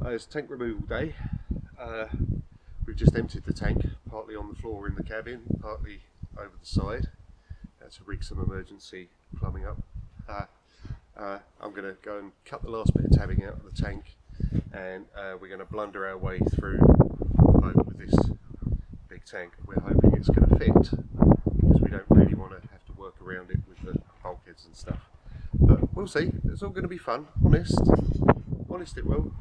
It's tank removal day. We've just emptied the tank, partly on the floor in the cabin, partly over the side. Had to rig some emergency plumbing up. I'm going to go and cut the last bit of tabbing out of the tank, and we're going to blunder our way through the boat with this big tank. We're hoping it's going to fit, because we don't really want to have to work around it with the bulkheads and stuff. But we'll see. It's all going to be fun, honest it will.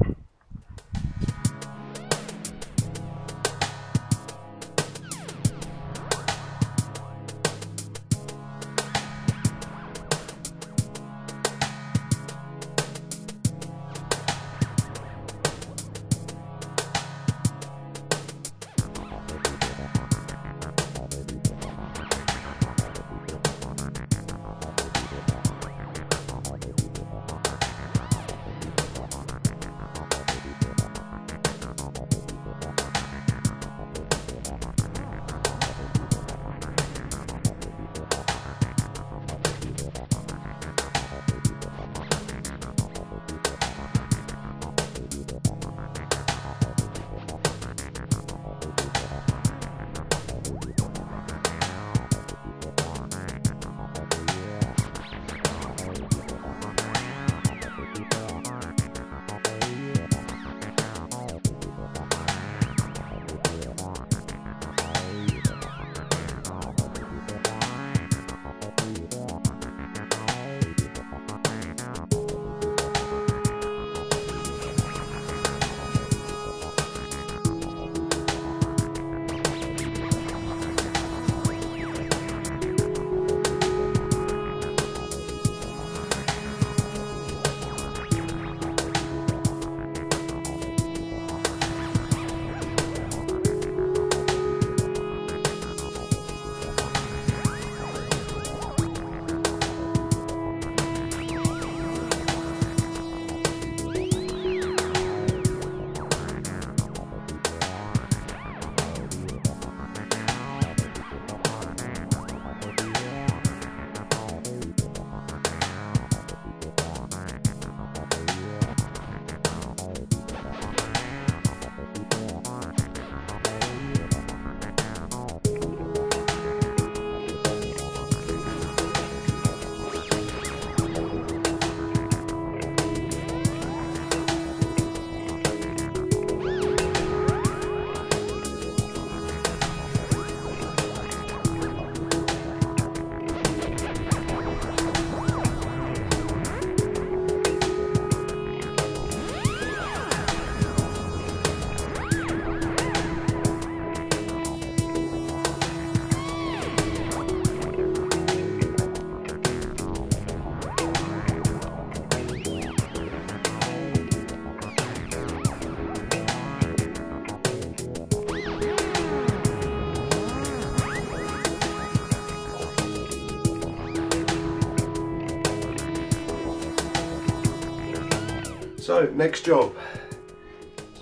So next job,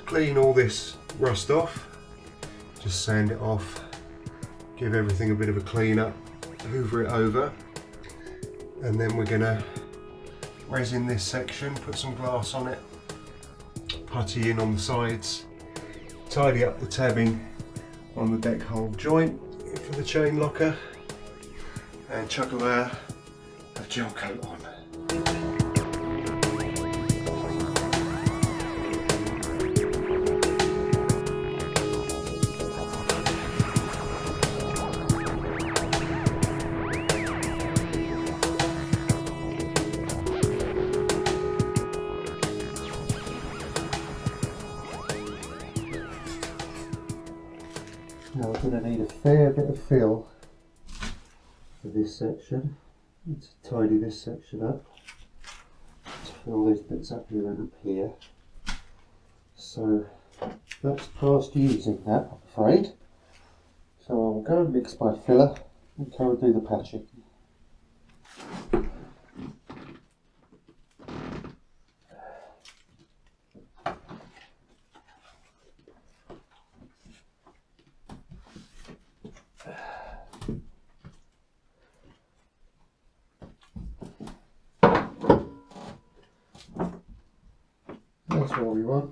clean all this rust off, just sand it off, give everything a bit of a clean up, hoover it over, and then we're going to resin this section, put some glass on it, putty in on the sides, tidy up the tabbing on the deck hole joint for the chain locker, and chuck a layer of gel coat on. Now we're going to need a fair bit of fill for this section. Need to tidy this section up, to fill these bits up here and up here. So that's past using that, I'm afraid. So I'll go and mix my filler and go and do the patching. That's what we want.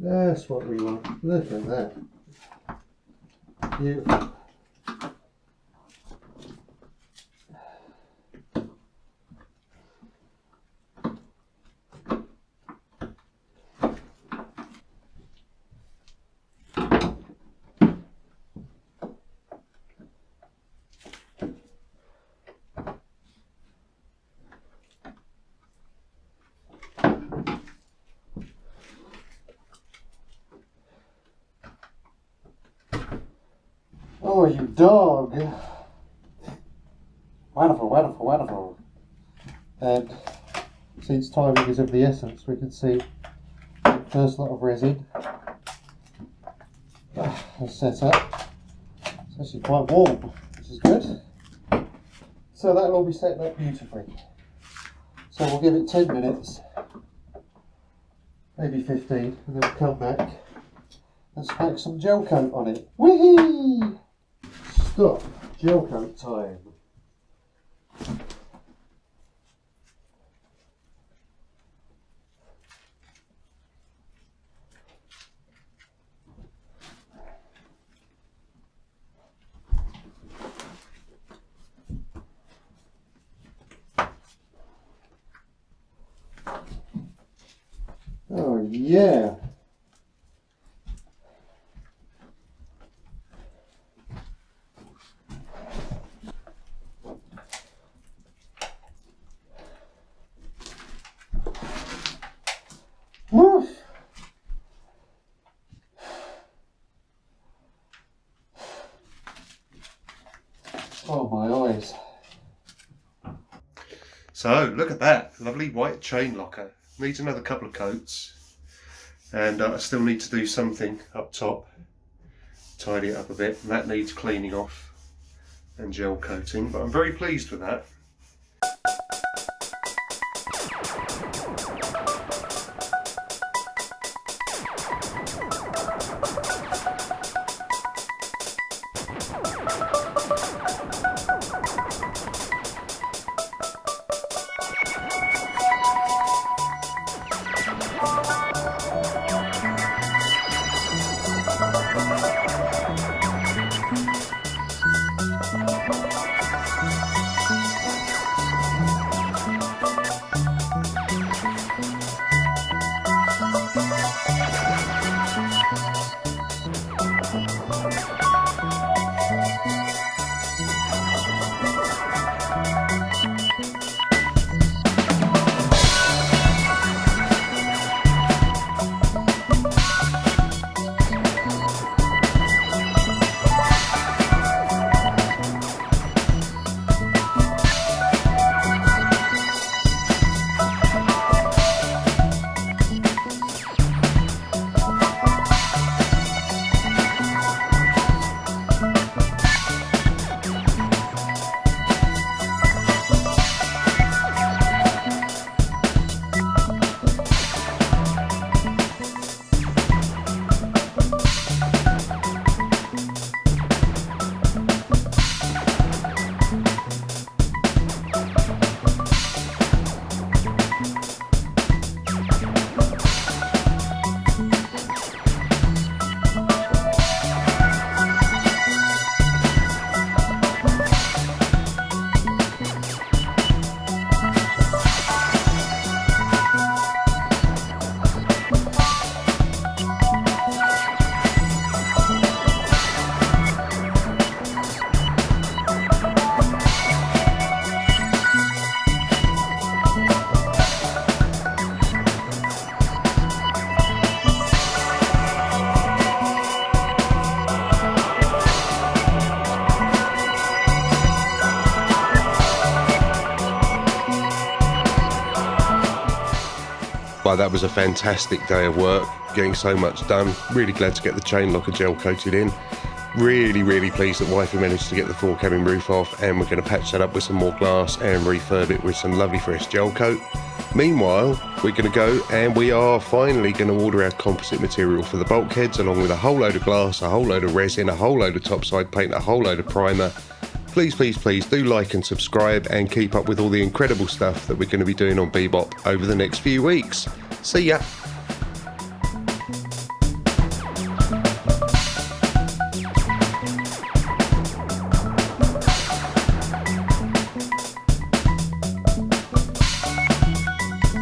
That's what we want. Look at that. Beautiful. Oh, you dog! Wonderful, wonderful, wonderful. And since timing is of the essence, we can see the first lot of resin set up. It's actually quite warm, which is good. So that'll all be set up beautifully. So we'll give it 10 minutes, maybe 15, and then we'll come back and smack some gel coat on it. Whee! Stop, gel coat time. Oh yeah. Woof. Oh my eyes. So look at that, lovely white chain locker. Needs another couple of coats, and I still need to do something up top, tidy it up a bit, and that needs cleaning off and gel coating, but I'm very pleased with that. Well, that was a fantastic day of work, getting so much done. Really glad to get the chain locker gel coated in. Really pleased that Wifey managed to get the fore cabin roof off, and we're going to patch that up with some more glass and refurb it with some lovely fresh gel coat. Meanwhile, we're going to go and we are finally going to order our composite material for the bulkheads, along with a whole load of glass, a whole load of resin, a whole load of topside paint, a whole load of primer. Please do like and subscribe and keep up with all the incredible stuff that we're going to be doing on Bebop over the next few weeks. See ya!